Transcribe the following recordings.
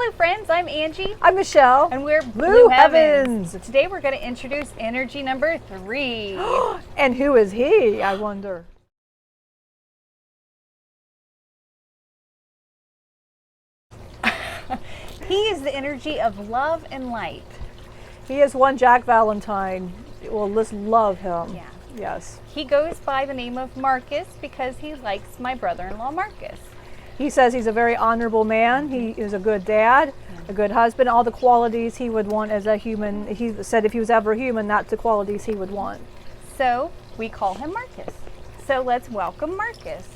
Hello friends, I'm Angie. I'm Michelle. And we're Blue Heavens. So today we're going to introduce energy number 3. And who is he, I wonder? He is the energy of love and light. He is one Jack Valentine. Well, let's love him. Yeah. Yes. He goes by the name of Marcus because he likes my brother-in-law Marcus. He says he's a very honorable man. He is a good dad, a good husband, all the qualities he would want as a human. He said if he was ever human, that's the qualities he would want. So we call him Marcus. So let's welcome Marcus.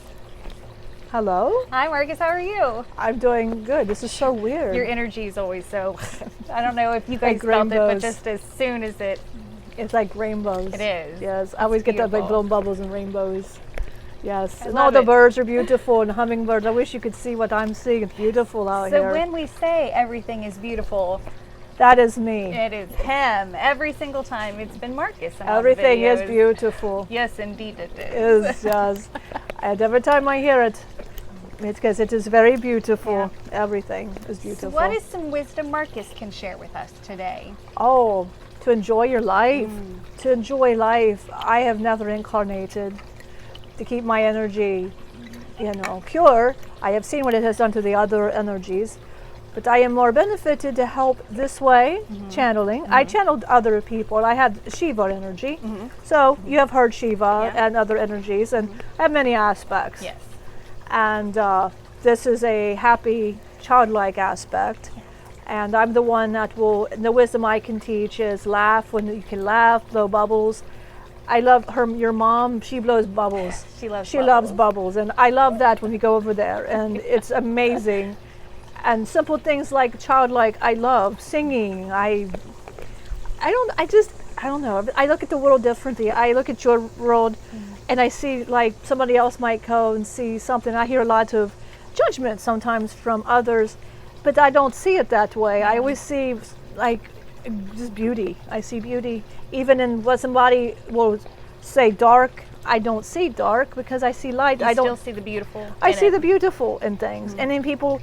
Hello. Hi Marcus, how are you? I'm doing good. This is so weird. Your energy is always so, I don't know if you guys Like felt it, but rainbows. just as soon as It's like rainbows. It is. Yes, I always get that big beautiful. blown bubbles and rainbows. Yes, and all love the it. birds are beautiful and hummingbirds. I wish you could see what I'm seeing. It's beautiful out So here. when we say everything is beautiful, That is me. it is him. Every single time it's been Marcus. In all the Everything is videos. beautiful. Yes, indeed it is. Is yes. And every time I hear it, it's because it is very beautiful. Yeah. Everything is So beautiful. what is some wisdom Marcus can share with us today? Oh, to enjoy your life. To enjoy life. I have never incarnated to keep my energy, pure. I have seen what it has done to the other energies, but I am more benefited to help this way, channeling. I channeled other people. I had Shiva energy. So you have heard Shiva Yeah. and other energies, and I have many aspects. Yes. And this is a happy, childlike aspect. And I'm the one that will, the wisdom I can teach is laugh when you can laugh, blow bubbles. I love your mom, she blows bubbles. She loves She loves bubbles, and I love that when we go over there, and it's amazing. And simple things like childlike, I love singing. I don't know. I look at the world differently. I look at your world, and I see like somebody else might go and see something. I hear a lot of judgment sometimes from others, but I don't see it that way. I always see like just beauty. I see beauty even in what somebody will say dark. I don't see dark because I see light. I don't see the beautiful. I see the beautiful in things, and in people,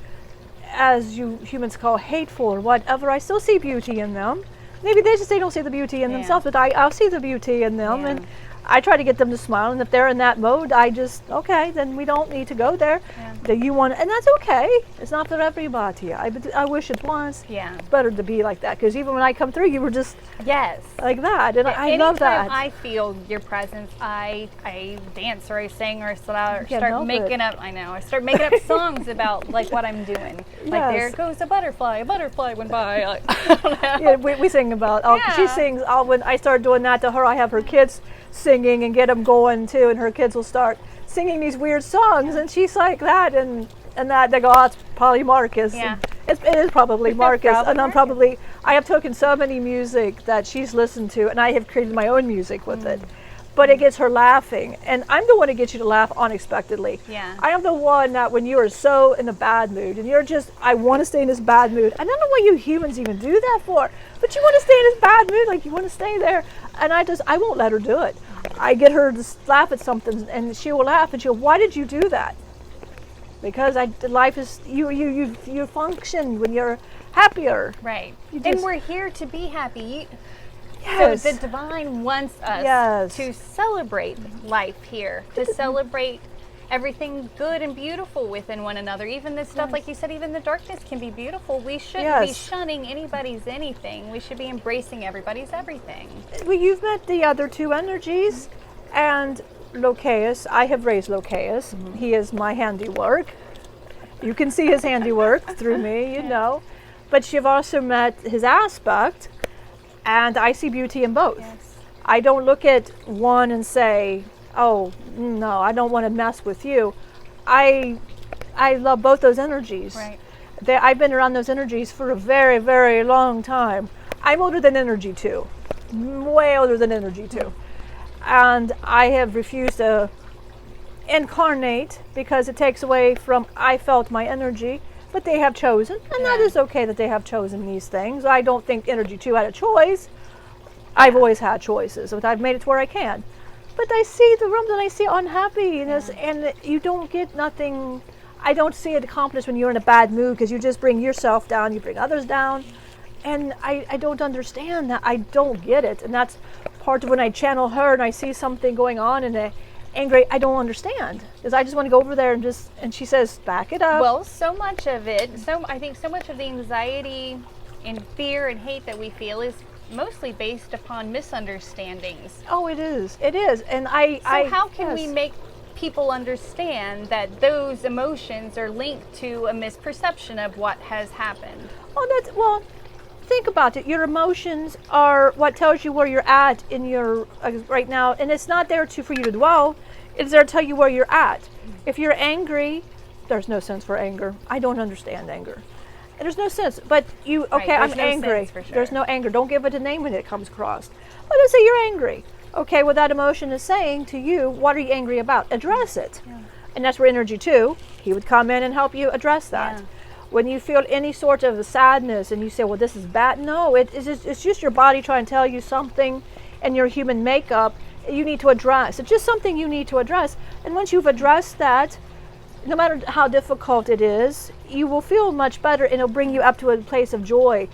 as you humans call hateful or whatever. I still see beauty in them. Maybe they don't see the beauty in themselves, but I'll see the beauty in them, and I try to get them to smile. And if they're in that mode, I just then we don't need to go there. That you want, and that's okay. It's not for everybody. I wish it was. Yeah. It's better to be like that, because even when I come through, you were just Yes. like that, and I love that. Anytime I feel your presence, I dance or I sing or Can't start help making it. up. I know. I start making up songs about like what I'm doing. Like Yes. there goes a butterfly went by. Like, I don't know. Yeah, we sing about. She Yeah. sings. When I start doing that to her, I have her kids singing and get them going too, and her kids will start singing these weird songs, and she's like that, and that they go, oh, it's probably Marcus. Yeah. And it is probably Marcus, Probably and I have taken so many music that she's listened to, and I have created my own music with it. But it gets her laughing, and I'm the one that gets you to laugh unexpectedly. Yeah. I am the one that when you are so in a bad mood, and you're just, I want to stay in this bad mood. I don't know what you humans even do that for, but you want to stay in this bad mood, like you want to stay there, and I won't let her do it. I get her to laugh at something, and she will laugh, and she'll, why did you do that? Because life is, you function when you're happier. Right. You And just- we're here to be happy. Yes. So the divine wants us Yes. to celebrate life here, to celebrate everything good and beautiful within one another. Even this stuff, like you said, even the darkness can be beautiful. We shouldn't be Yes. shunning anybody's anything. We should be embracing everybody's everything. Well, you've met the other two energies, and Locaus. I have raised Locaus. He is my handiwork. You can see his handiwork through me, you know. But you've also met his aspect, and I see beauty in both. Yes. I don't look at one and say, oh, no, I don't want to mess with you. I love both those energies. Right. I've been around those energies for a very, very long time. I'm older than energy too. Way older than energy too. And I have refused to incarnate because it takes away from, I felt my energy, but they have chosen, and that is okay that they have chosen these things. I don't think energy 2 had a choice. I've always had choices, but I've made it to where I can. But I see the rooms and I see unhappiness, and you don't get nothing. I don't see it accomplished when you're in a bad mood, because you just bring yourself down, you bring others down. And I don't understand that. I don't get it. And that's part of when I channel her and I see something going on and angry, I don't understand. Because I just want to go over there and she says, back it up. Well, so much of it, I think so much of the anxiety and fear and hate that we feel is mostly based upon misunderstandings. Oh, it is. It is. And how can we make people understand that those emotions are linked to a misperception of what has happened? Well, think about it. Your emotions are what tells you where you're at in your right now, and it's not there for you to dwell. It's there to tell you where you're at. If you're angry, there's no sense for anger. I don't understand anger. There's no sense. But I'm angry. Sure. There's no anger. Don't give it a name when it comes across. But let's say you're angry. Okay, well, that emotion is saying to you, what are you angry about? Address it. Yeah. And that's where energy too. He would come in and help you address that. Yeah. When you feel any sort of sadness and you say, well, this is bad. No, it's just your body trying to tell you something in your human makeup you need to address. It's just something you need to address. And once you've addressed that, no matter how difficult it is, you will feel much better, and it'll bring you up to a place of joy.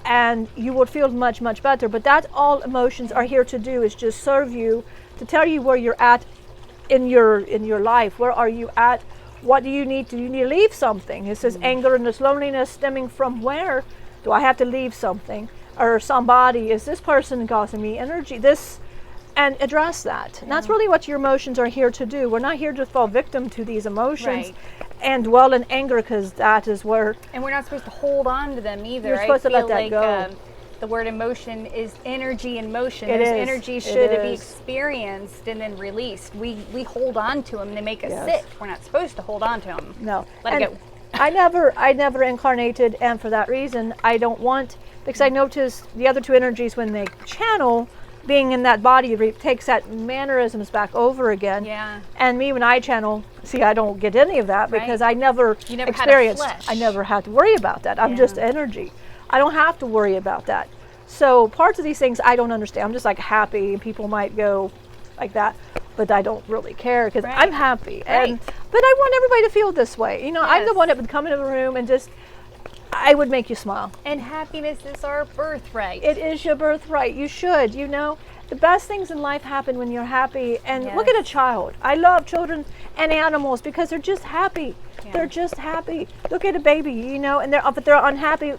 And you will feel much, much better. But that's all emotions are here to do, is just serve you, to tell you where you're at in your life. Where are you at? What do you need to? You need to leave something. It says anger and this loneliness stemming from where? Do I have to leave something or somebody? Is this person causing me energy? And address that. And that's really what your emotions are here to do. We're not here to fall victim to these emotions and dwell in anger, because that is where. And we're not supposed to hold on to them either. You're supposed to let that go. The word emotion is energy in motion. It Those is. energy should be experienced and then released. We hold on to them. They make us sick. We're not supposed to hold on to them. No. Let it go. I never incarnated, and for that reason, I don't want, because I notice the other two energies, when they channel, being in that body takes that mannerisms back over again. Yeah. And me, when I channel, I don't get any of that, because I never experienced. I never had to worry about that. I'm just energy. I don't have to worry about that. So parts of these things I don't understand. I'm just like happy, and people might go like that, but I don't really care, because I'm happy. But I want everybody to feel this way. I'm the one that would come into the room and I would make you smile. And happiness is our birthright. It is your birthright. You should, The best things in life happen when you're happy. And look at a child. I love children and animals because they're just happy. Yeah. They're just happy. Look at a baby, and but they're unhappy.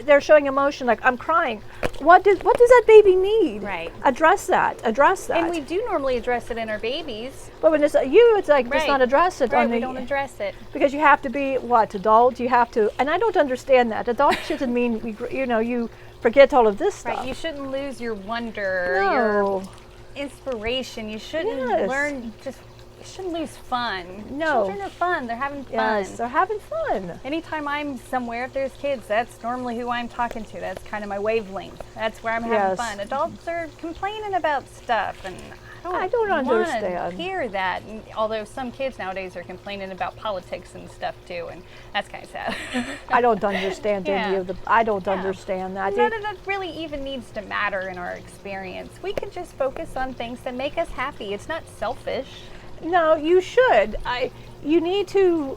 They're showing emotion, like, I'm crying. What does that baby need? Right. Address that. And we do normally address it in our babies. But when it's it's like, just not address it. Right, we don't address it. Because you have to be, adult? You have to, and I don't understand that. Adult shouldn't mean, you forget all of this stuff. Right, you shouldn't lose your wonder, your inspiration. You shouldn't you shouldn't lose fun. No. Children are fun. They're having fun. Yes, they're having fun. Anytime I'm somewhere, if there's kids, that's normally who I'm talking to. That's kind of my wavelength. That's where I'm having fun. Adults are complaining about stuff, and I don't understand. Hear that. And although some kids nowadays are complaining about politics and stuff too, and that's kind of sad. I don't understand any of I don't understand that. None of that really even needs to matter in our experience. We can just focus on things that make us happy. It's not selfish. No, you should. You need to,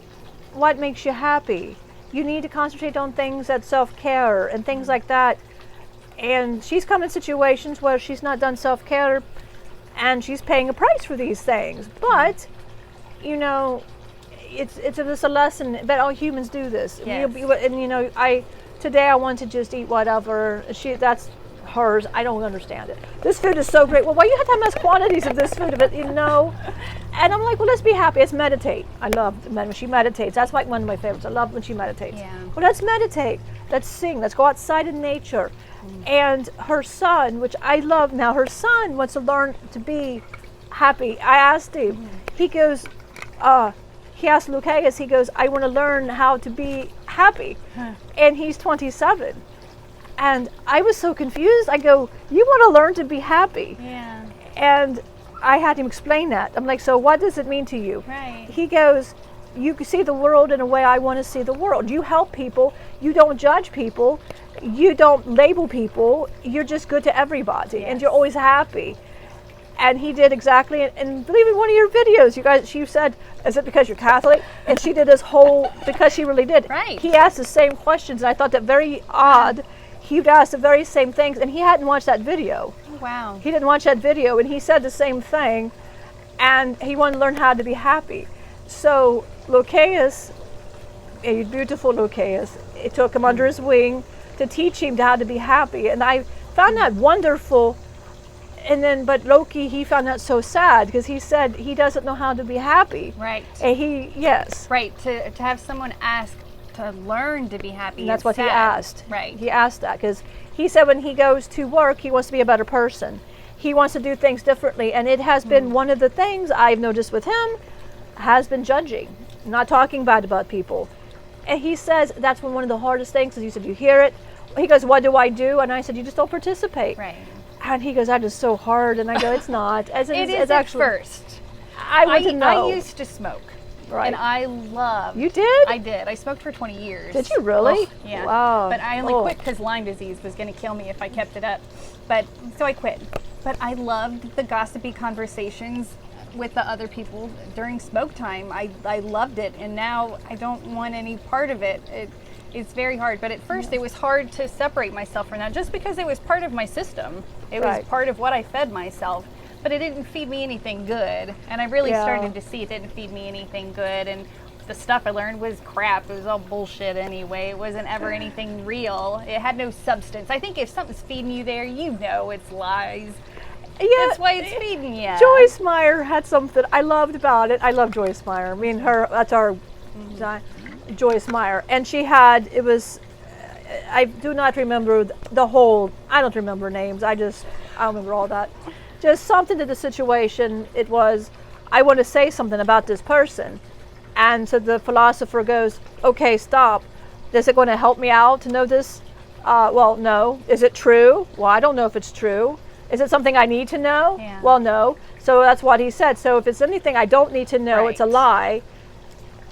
what makes you happy? You need to concentrate on things that self-care and things like that. And she's come in situations where she's not done self-care, and she's paying a price for these things. But, it's a lesson that all humans do this. Yes. And today I want to just eat whatever. That's hers. I don't understand it. This food is so great. Well, why you have to have mass quantities of this food? And I'm like, well, let's be happy. Let's meditate. I love when she meditates. That's like one of my favorites. I love when she meditates. Yeah. Well, let's meditate. Let's sing. Let's go outside in nature. And her son, which I love now, her son wants to learn to be happy. I asked him. He goes, he asked Lucas, he goes, I want to learn how to be happy. And he's 27. And I was so confused. I go, you want to learn to be happy? Yeah. And I had him explain that. I'm like, so what does it mean to you? Right. He goes, you can see the world in a way I want to see the world. You help people. You don't judge people. You don't label people. You're just good to everybody. Yes. And you're always happy. And he did exactly, and believe me, one of your videos, you guys, she said, is it because you're Catholic? And she did this whole, because she really did. Right. He asked the same questions, and I thought that very odd. He would ask the very same things, and he hadn't watched that video. Wow. He didn't watch that video, and he said the same thing, and he wanted to learn how to be happy. So Lokius, a beautiful Lokius, it took him under his wing to teach him how to be happy, and I found that wonderful. And then, but Loki, he found that so sad because he said he doesn't know how to be happy. Right. And yes. Right. To have someone ask to learn to be happy. And that's is what sad. he asked. Right. He asked that because he said when he goes to work, he wants to be a better person. He wants to do things differently. And it has been one of the things I've noticed with him has been judging, not talking bad about people. And he says that's one of the hardest things. Because he said, you hear it. He goes, what do I do? And I said, you just don't participate. Right. And he goes, that is so hard. And I go, it's not. As It is it's at actually, first. I want to know. I used to smoke. Right. And I loved. You did? I did. I smoked for 20 years. Did you really? Oh, yeah. Wow. But I only quit because Lyme disease was going to kill me if I kept it up. But so I quit. But I loved the gossipy conversations with the other people during smoke time. I loved it, and now I don't want any part of it. It's very hard, but at first it was hard to separate myself from that just because it was part of my system. It was Right. part of what I fed myself, but it didn't feed me anything good. And I really started to see it didn't feed me anything good. And the stuff I learned was crap. It was all bullshit anyway. It wasn't ever anything real. It had no substance. I think if something's feeding you there, you know it's lies. Yeah, That's why it's feeding you. Joyce Meyer had something I loved about it. I love Joyce Meyer. Me and her, that's our Joyce Meyer. And she had, it was, I do not remember the whole, I don't remember names. I don't remember all that. Just something to the situation. It was, I want to say something about this person. And so the philosopher goes, okay, stop. Is it going to help me out to know this? Well, no. Is it true? Well, I don't know if it's true. Is it something I need to know? Yeah. Well, no. So that's what he said. So if it's anything I don't need to know, it's a Right. lie.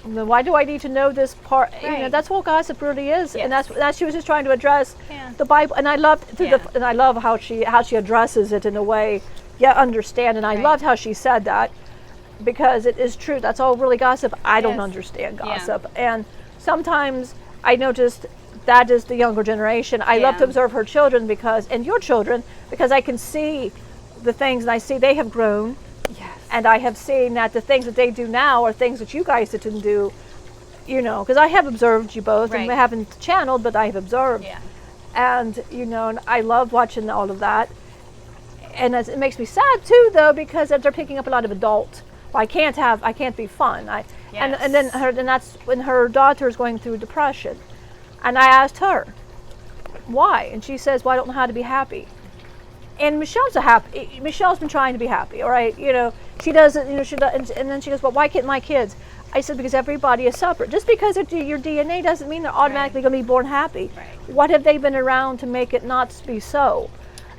Then why do I need to know this part? You know, Right. that's what gossip really is, and Yes. that's she was just trying to address Yeah. the Bible. And I loved Yeah. and I love how she addresses it in a way, understand. And I Right. loved how she said that because it is true. That's all really gossip. I don't Yes. understand Yeah. gossip, and sometimes I noticed that is the younger generation. I love to Yeah. observe her children and your children because I can see the things and I see they have grown. Yes. And I have seen that the things that they do now are things that you guys didn't do, you know, because I have observed you both, and we Right. haven't channeled, but I have observed. Yeah. And, you know, and I love watching all of that. And it makes me sad, too, though, because they're picking up a lot of adult. I can't be fun. And then that's when her daughter is going through depression. And I asked her, why? And she says, well, I don't know how to be happy. And Michelle's been trying to be happy, all right? You know, she doesn't, you know, she does, and then she goes, well, why can't my kids? I said, because everybody is separate. Just because it's your DNA doesn't mean they're automatically going to be born happy. Right. What have they been around to make it not be so?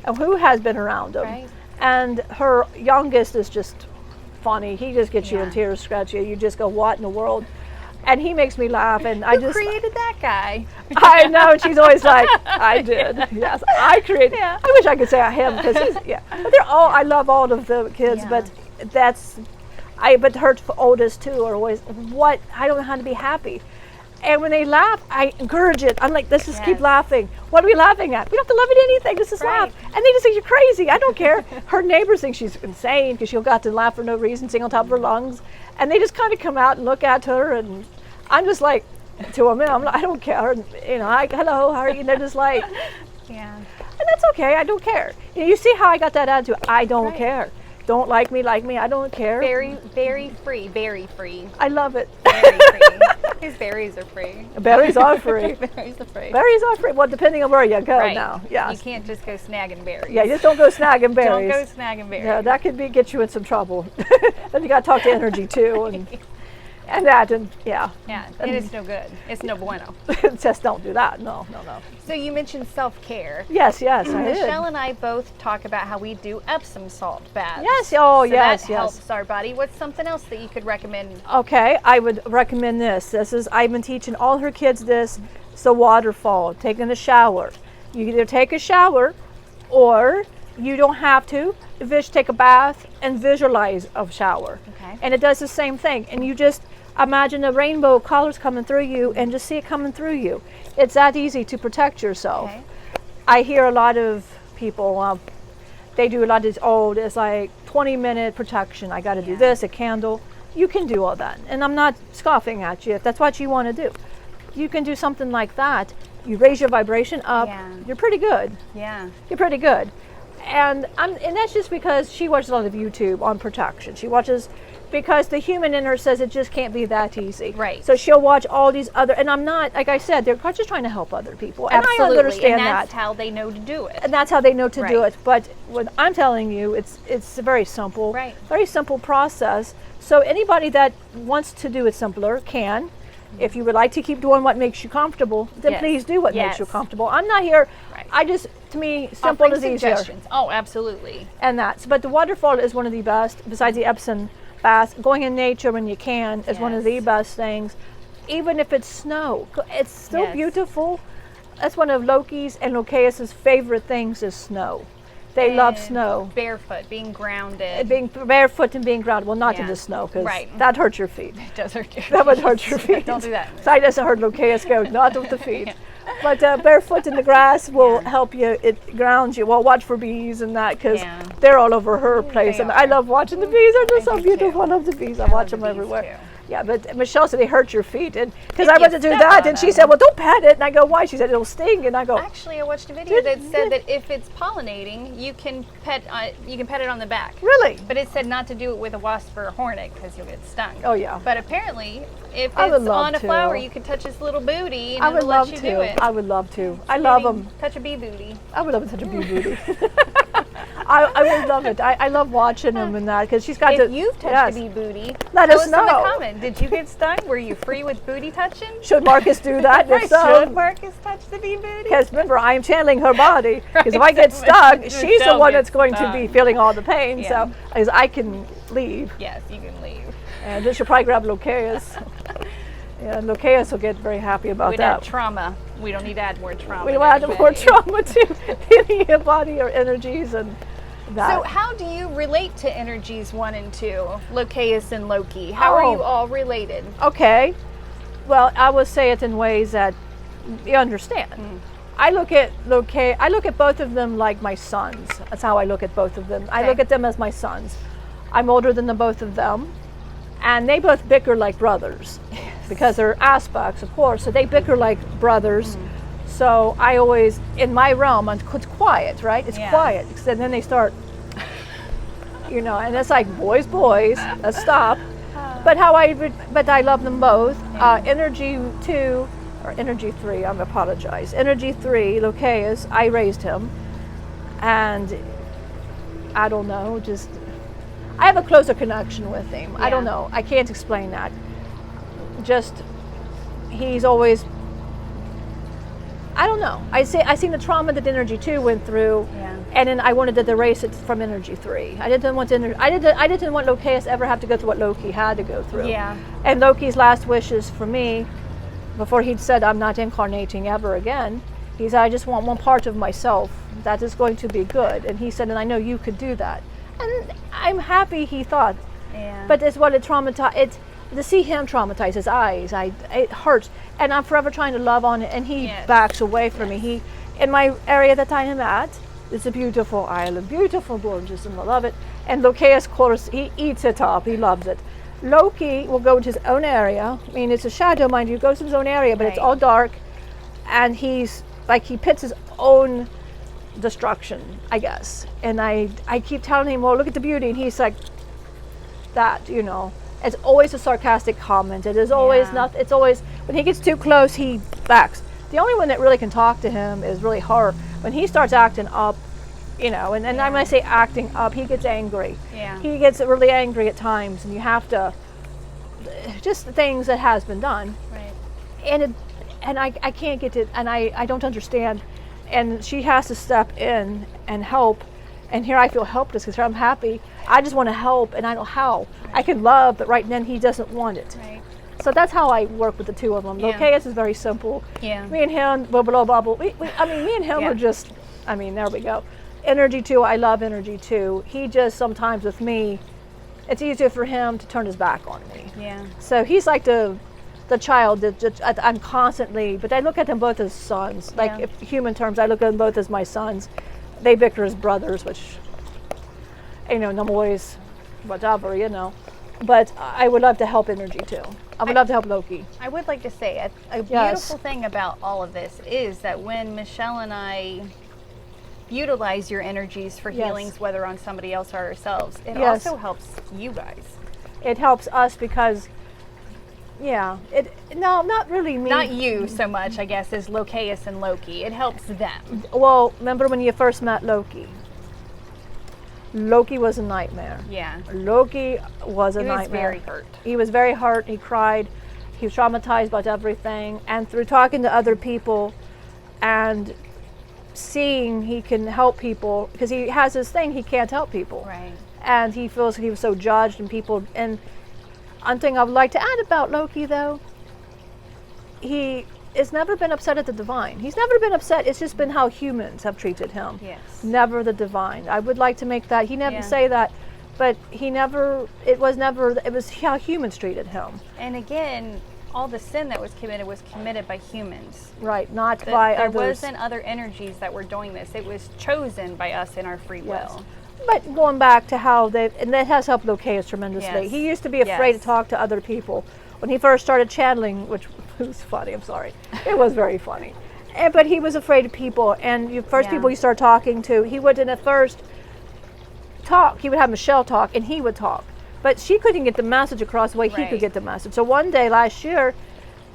And who has been around them? Right. And her youngest is just funny. He just gets you in Yeah. tears, scratch you. You just go, what in the world? And he makes me laugh, and I Who just created that guy? I know, and she's always like, I did. Yes, I created. Yeah. I wish I could say him because but they're all. I love all of the kids, Yeah. but but her oldest two are always what I don't know how to be happy. And when they laugh, I encourage it. I'm like, let's just keep Yes. laughing. What are we laughing at? We don't have to laugh at anything. Let's just Right. laugh. And they just think you're crazy. I don't care. Her neighbors think she's insane because she'll go out to laugh for no reason, sing on top of her lungs. And they just kind of come out and look at her. And I'm just like, to them, I don't care. And, you know, hello, how are you? And they're just like, Yeah. and that's okay. I don't care. You see how I got that attitude? I don't Right. care. Don't like me. I don't care. Very, very free. Very free. I love it. Very free. His berries are free. Berries are free. Berries are free. Berries are free. Well, depending on where you go Right. now. Yes. You can't just go snagging berries. Yeah, just don't go snagging berries. Don't go snagging berries. Yeah, that could get you in some trouble. Then you got to talk to energy too, and that, and yeah. Yeah, it is no good. It's no bueno. Just don't do that. No. So you mentioned self-care. Yes, I did. Michelle and I both talk about how we do Epsom salt baths. Yes, That yes. helps our body. What's something else that you could recommend? Okay, I would recommend this. I've been teaching all her kids this. It's the Waterfall, taking a shower. You either take a shower or You don't have to. Take a bath and visualize a shower. Okay. And it does the same thing. And you just imagine a rainbow of colors coming through you and just see it coming through you. It's that easy to protect yourself. Okay. I hear a lot of people, they do a lot of this, it's like 20-minute protection. I got to do this, a candle. You can do all that. And I'm not scoffing at you if that's what you want to do. You can do something like that. You raise your vibration up. Yeah. You're pretty good. Yeah. You're pretty good. And that's just because she watches a lot of YouTube on protection. She watches because the human in her says it just can't be that easy. Right. So she'll watch all these other, and I'm not, like I said, they're just trying to help other people. Absolutely. And I understand and that's that. how they know to do it. And that's how they know to do Right. it. But what I'm telling you, it's a very simple, Right. very simple process. So anybody that wants to do it simpler can. If you would like to keep doing what makes you comfortable, then Yes. please do what makes Yes. you comfortable. I'm not here. Right. To me, simple Offering is easier. suggestions. Oh, absolutely. And but the waterfall is one of the best, besides the Epsom bath. Going in nature when you can is one of the Yes. best things. Even if it's snow, it's still Yes. beautiful. That's one of Loki's and Lokias's favorite things is snow. They love And snow. Barefoot, being grounded. Being barefoot and being grounded. Well, not in Yeah. the snow, because Right. that hurts your feet. It does hurt you. That would hurt your feet. Don't do that. So doesn't hurt Lokias go, not with the feet. But barefoot in the grass will help you. It grounds you. Well, watch for bees and that, because Yeah. they're all over her place. They And I are. love watching the bees. They're just I so do beautiful. too. I love the bees. I I watch love them the bees everywhere. too. Yeah, but Michelle said they hurt your feet, and because If I you went to do step that, on and she them. said, "Well, don't pet it." And I go, "Why?" She said, "It'll sting." And I go, Actually, I watched a video that said that if it's pollinating, you can pet it on the back. "Really?" But it said not to do it with a wasp or a hornet because you'll get stung. Oh yeah. But apparently, if I would it's love on a to. flower, you can touch its little booty and I would it'll love let you do to. it. I would love to. I love Maybe them. Touch a bee booty. I would love to touch a bee booty. I would love it. I love watching them and that, because she's got If to. you've touched yes. a bee booty, Let tell us us in the know. comment. Did you get stung? Were you free with booty touching? Should Marcus do that? If Right, so, should Marcus touch the bee booty? because remember, I am channeling her body. Because if I Right, get so stuck, when she's the Michelle one gets that's going to be stung. feeling all the pain. Yeah. So as I can leave, Yes, you can leave. and then she'll probably grab Lokias. Yeah, Lokias will get very happy about We'd that. add trauma. We don't need to add more trauma. We there, will add more but- trauma to healing your body or energies and that. So how do you relate to energies 1 and 2, Lokias and Loki? How are Oh. you all related? Okay. Well, I will say it in ways that you understand. I look at both of them like my sons. That's how I look at both of them. I Okay. look at them as my sons. I'm older than the both of them, and they both bicker like brothers because they're aspects, of course. So they bicker like brothers. So I always, in my realm, it's quiet, right? It's Yeah. quiet. And then they start, and it's like boys, let's stop. But I love them both. Energy 2, or Energy 3, I apologize. Energy 3, Lokias, I raised him. And I don't know, I have a closer connection with him. I don't Yeah. know. I can't explain that. He's always, I don't know. I seen the trauma that Energy 2 went through, Yeah. and then I wanted to erase it from Energy 3. I didn't want Lokias to ever have to go through what Loki had to go through. Yeah. And Loki's last wishes for me, before he'd said, "I'm not incarnating ever again," he said, "I just want one part of myself that is going to be good." And he said, "And I know you could do that." And I'm happy he thought. Yeah. But it's what it traumatized. To see him traumatize his eyes, it hurts. And I'm forever trying to love on it, and he Yes. backs away from me. In my area that I am at, it's a beautiful island, beautiful, gorgeous, and I love it. And Lokias, of course, he eats it up. He loves it. Loki will go to his own area. I mean, it's a shadow, mind you. He goes to his own area, but it's Right. all dark. And he pits his own destruction, I guess. And I keep telling him, "Well, look at the beauty." And he's like, that, It's always a sarcastic comment. It is always Yeah. not. It's always, when he gets too close, he backs. The only one that really can talk to him is really her. When he starts acting up, and then when I say acting up, he gets angry. Yeah. He gets really angry at times, and you have to, just the things that has been done. Right. And I can't get it, and I don't understand. And she has to step in and help. And here I feel helpless because I'm happy. I just want to help, and I don't know how. I can love, but right then he doesn't want it. Right. So that's how I work with the two of them. Yeah. Lokias is very simple. Yeah. Me and him, blah, blah, blah, blah. Me and him Yeah. are just, there we go. Energy 2, I love Energy 2. He just sometimes with me, it's easier for him to turn his back on me. Yeah. So he's like the child that just, I'm constantly, but I look at them both as sons. Like Yeah. if human terms, I look at them both as my sons. They bicker as brothers, which, no boys, whatever, But I would love to help Energy 2. I would love to help Loki. I would like to say a Yes. beautiful thing about all of this is that when Michelle and I utilize your energies for Yes. healings, whether on somebody else or ourselves, it Yes. also helps you guys. It helps us because, not really me. Not you so much, I guess, as Locaeus and Loki. It helps them. Well, remember when you first met Loki? Loki was a nightmare. Yeah. Loki was a He was nightmare. very hurt. He was very hurt. He cried. He was traumatized about everything. And through talking to other people and seeing he can help people, because he has this thing, he can't help people. Right. And he feels he was so judged and people. And one thing I would like to add about Loki, though, he has never been upset at the divine. He's never been upset. It's just been how humans have treated him. Yes. Never the divine. I would like to make that. He never Yeah. say that, but he never. It was how humans treated him. And again, all the sin that was committed by humans. Right, not That by there others. wasn't other energies that were doing this. It was chosen by us in our free Yes. will. But going back to how and that has helped Locaeus tremendously. Yes. He used to be afraid Yes. to talk to other people. When he first started channeling, which was funny, I'm sorry. It was very funny. But he was afraid of people. And the first Yeah. people he started talking to, he wouldn't at first talk. He would have Michelle talk and he would talk. But she couldn't get the message across the way he Right. could get the message. So one day last year,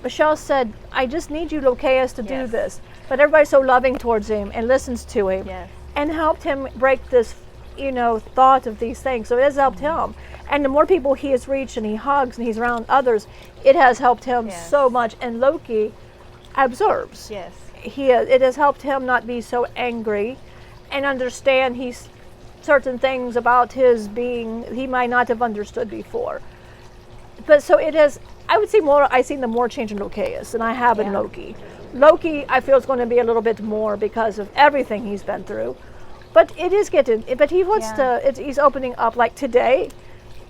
Michelle said, I just need you, Locaeus, to do Yes. this. But everybody's so loving towards him and listens to him Yes. and helped him break this, thought of these things. So it has helped him. And the more people he has reached and he hugs and he's around others, it has helped him Yes. so much. And Loki observes. Yes. It has helped him not be so angry and understand certain things about his being he might not have understood before. But so it has, I would say I've seen the more change in Locaeus than I have in Yeah. Loki. Loki, I feel, is going to be a little bit more because of everything he's been through. But it is but he wants Yeah. he's opening up like today.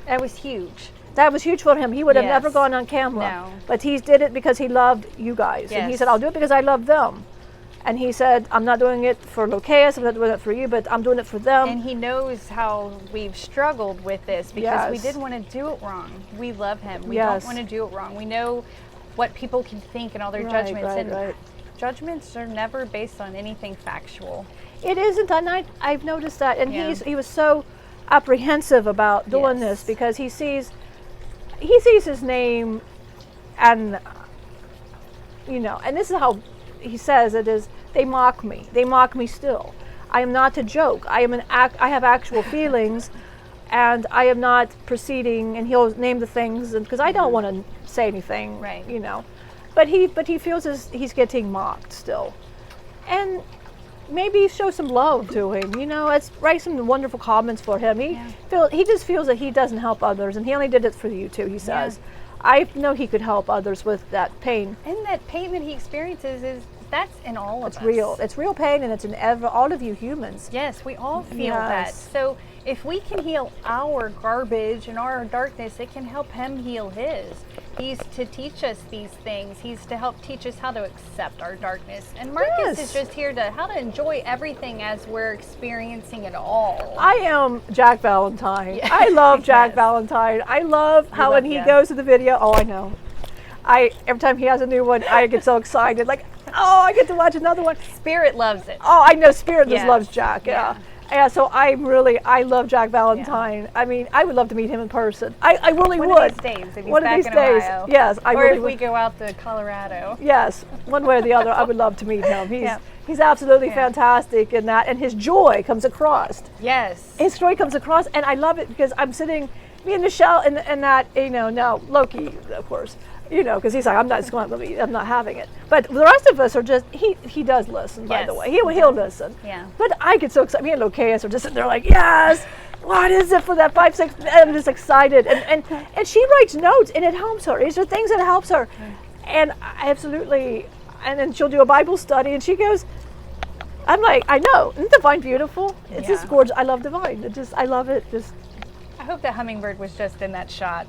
That was huge. That was huge for him. He would have never Yes. gone on camera. No. But he did it because he loved you guys. And he Yes. said, I'll do it because I love them. And he said, I'm not doing it for Locaeus, I'm not doing it for you, but I'm doing it for them. And he knows how we've struggled with this because we Yes. didn't want to do it wrong. We love him. We Yes. don't want to do it wrong. We know what people can think and all their Right, judgments. right, and right. judgments are never based on anything factual. It isn't, and I've noticed that. And Yeah. he was so apprehensive about doing Yes. this because he sees his name and, and this is how he says it is, they mock me. They mock me still. I am not a joke. I have actual feelings and I am not proceeding, and he'll name the things because I don't want to say anything, Right. But he feels he's getting mocked still. And maybe show some love to him, let's write some wonderful comments for him. He just feels that he doesn't help others, and he only did it for you two, he says. I know he could help others with that pain. And that pain that he experiences that's in all of us. It's real. It's real pain, and it's in all of you humans. Yes, we all feel that. Yes. So if we can heal our garbage and our darkness, it can help him heal his. He's to teach us these things. He's to help teach us how to accept our darkness. And Marcus Yes. is just here to how to enjoy everything as we're experiencing it all. I am Jack Valentine. I love Jack Yes. Valentine. I love how love when he ya. goes to the video, I know. Every time he has a new one, I get so excited. Like, I get to watch another one. Spirit loves it. Oh, I know Spirit just Yes. loves Jack. Yeah. Yeah, so I love Jack Valentine. I mean, I would love to meet him in person. I really One would. of these days, if he's One of back these in days. Ohio. Yes, I or really if would. we go out to Colorado. Yes, one way or the other, I would love to meet him. Yeah. He's absolutely Yeah. fantastic in that, and his joy comes across. Yes. His joy comes across, and I love it because I'm sitting, me and Michelle, and that, now Loki, of course, because he's like, I'm not having it. But the rest of us are just, he does listen, by Yes. the way. He'll listen. Yeah. But I get so excited. Me and Locaeus are just sitting there like, yes, what is it for that 5, 6? I'm just excited. And she writes notes, and it helps her. These are things that helps her. And I absolutely, and then she'll do a Bible study, and she goes, I'm like, I know. Isn't Divine beautiful? It's Yeah. just gorgeous. I love Divine. I love it. Just, I hope the hummingbird was just in that shot,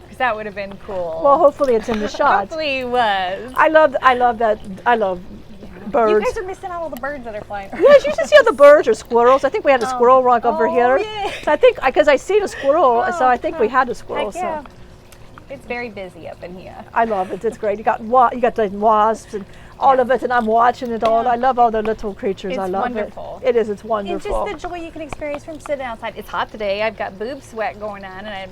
because that would have been cool. well, hopefully it's in the shot. Hopefully he was. I love that. I love You birds. guys are missing out all the birds that are flying. Yes, you should see other birds or squirrels. I think we had a squirrel rock over here. Yeah. So I think, because I seen a squirrel, so I think we had a squirrel. Heck yeah. So It's very busy up in here. I love it. It's great. You got the wasps and all of it, and I'm watching it all. Yeah. I love all the little creatures. It's I love wonderful. it. It is. It's And wonderful. just the joy you can experience from sitting outside. It's hot today. I've got boob sweat going on, and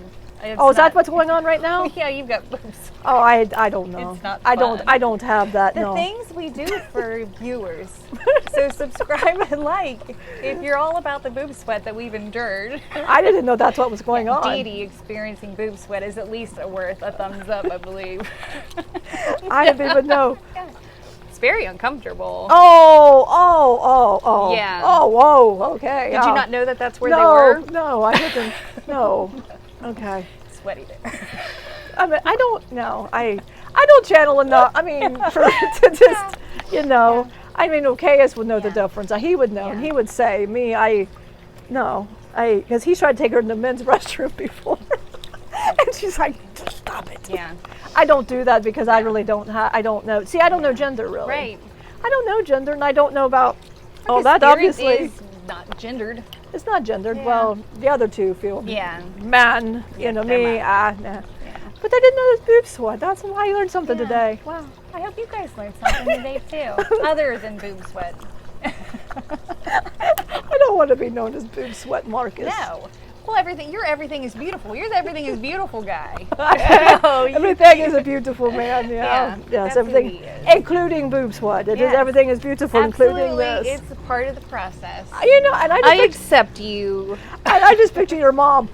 Oh, is that what's going on right now? Yeah, you've got boobs. Oh, I don't know. It's not I don't fun. I don't have that. The No. things we do for viewers. So subscribe and like if you're all about the boob sweat that we've endured. I didn't know that's what was going on. Dee Dee experiencing boob sweat is at least worth a thumbs up, I believe. I didn't even know. It's very uncomfortable. Oh. Yeah. Oh, whoa. Okay. Did you not know that that's where no, they were? No, I didn't. No. Okay. Sweaty there. I mean, I don't know. I don't channel enough. I mean, to just, I mean, Okeas would know the difference. He would know, and he would say, because he tried to take her in the men's restroom before. And she's like, just stop it. Yeah. I don't do that because I really don't I don't know. See, I don't know gender really. Right. I don't know gender, and I don't know about all Because that, obviously. spirit is not gendered. It's not gendered. Yeah. Well, the other two feel Yeah. man, Yeah, me, they're nah. Yeah. But I didn't know this boob sweat. That's why I learned something Yeah. today. Wow. I hope you guys learned something today too, other than boob sweat. I don't want to be known as boob sweat Marcus. No. Well, everything is beautiful. You're the everything is beautiful guy. Everything is a beautiful man. Yeah, Yeah. Yes, that's who everything, he is. including boob sweat. It is Yes. everything is beautiful, including Absolutely, this. it's a part of the process. And I accept you. I just picture your mom.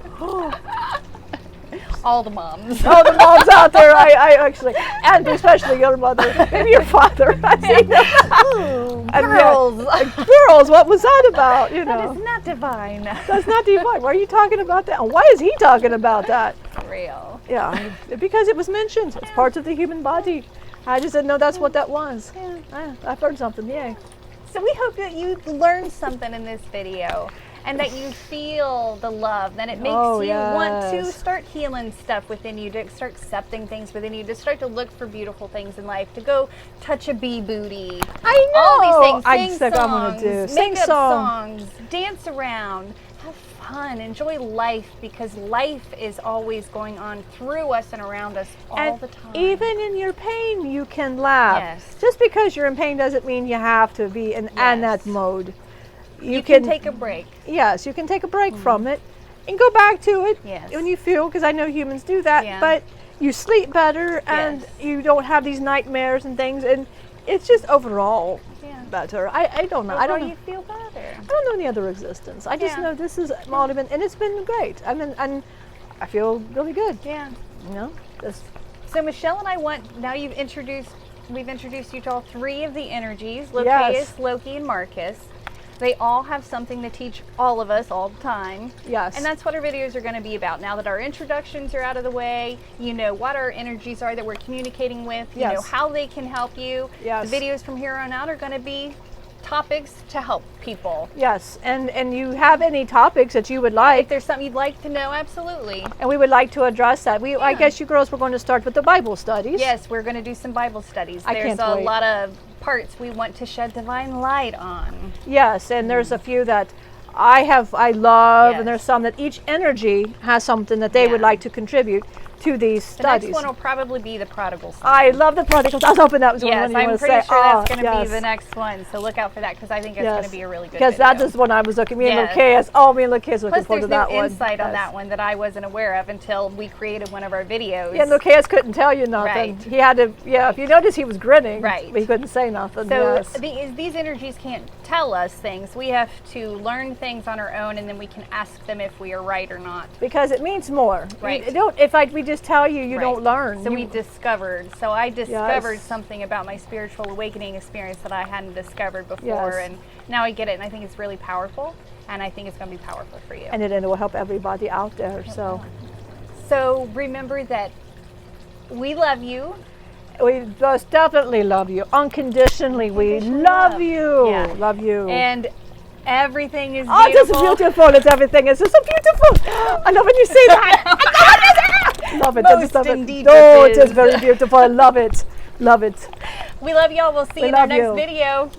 All the moms. All the moms out there, I actually, and especially your mother, maybe your father. I see them. And Girls. Girls, what was that about? That is not divine. That's not divine. Why are you talking about that? And why is he talking about that? For real. Yeah, because it was mentioned. It's parts of the human body. I just didn't know that's what that was. Yeah. I've heard something. Yay. So we hope that you learned something in this video and that you feel the love, that it makes you want to yes. start healing stuff within you, to start accepting things within you, to start to look for beautiful things in life, to go touch a bee booty. I know. All these things, sing I'm gonna songs, do. Sing make up song. songs, dance around, have fun, enjoy life, because life is always going on through us and around us all the time. Even in your pain, you can laugh. Yes. Just because you're in pain doesn't mean you have to be in that mode. You can take a break. Yes, you can take a break from it and go back to it Yes. when you feel, because I know humans do that, Yeah. but you sleep better and Yes. you don't have these nightmares and things, and it's just overall Yeah. better. I don't know. I don't know. You feel better. I don't know any other existence. I just Yeah. know this is all been, and it's been great. I mean, and I feel really good. Yeah. Just So Michelle and I we've introduced you to all three of the energies, Loki, Yes. Loki, and Marcus. They all have something to teach all of us all the time. yes. And that's what our videos are going to be about. Now that our introductions are out of the way, you know what our energies are that we're communicating with, you know Yes. how they can help you. Yes. The videos from here on out are going to be topics to help people. Yes, and you have any topics that you would If like, there's something you'd like to know, absolutely. and we would like to address that. I guess you girls were going to start with the Bible studies. Yes, we're going to do some Bible studies. I There's can't a wait. lot of parts we want to shed divine light on. Yes, and there's a few that I love, Yes. and there's some that each energy has something that they would Yeah. like to contribute to these The studies. next one will probably be the prodigal son. I love the prodigals. I was hoping that was one Yes, you I'm want to pretty say. sure that's going to yes. be the next one. So look out for that, because I think it's going to be a really good Because video. that is one I was looking. Me and Yes. Lucius. Oh, me and Lucius looking Plus, forward there's to that new one. insight on Yes. that one that I wasn't aware of until we created one of our videos. Yeah, Lucius couldn't tell you nothing. Right. He had to. Yeah, if you notice, he was grinning. Right. But he couldn't say nothing. So yes. these energies can't tell us things. We have to learn things on our own, and then we can ask them if we are right or not. Because it means more. Right. You don't. We just tell you, you Right. don't learn. So I discovered Yes. something about my spiritual awakening experience that I hadn't discovered before, Yes. and now I get it, and I think it's really powerful, and I think it's going to be powerful for you. and it will help everybody out there. So So remember that we love you. We just definitely love you. Unconditionally, we love you. Yeah. Love you. And everything is oh, beautiful. it's beautiful. It's everything. It's just so beautiful. I love when you say that. Love it. I Most just love indeed it. Oh, it it is is. very beautiful. I love it. Love it. We love y'all. We'll see you in our love next you. video.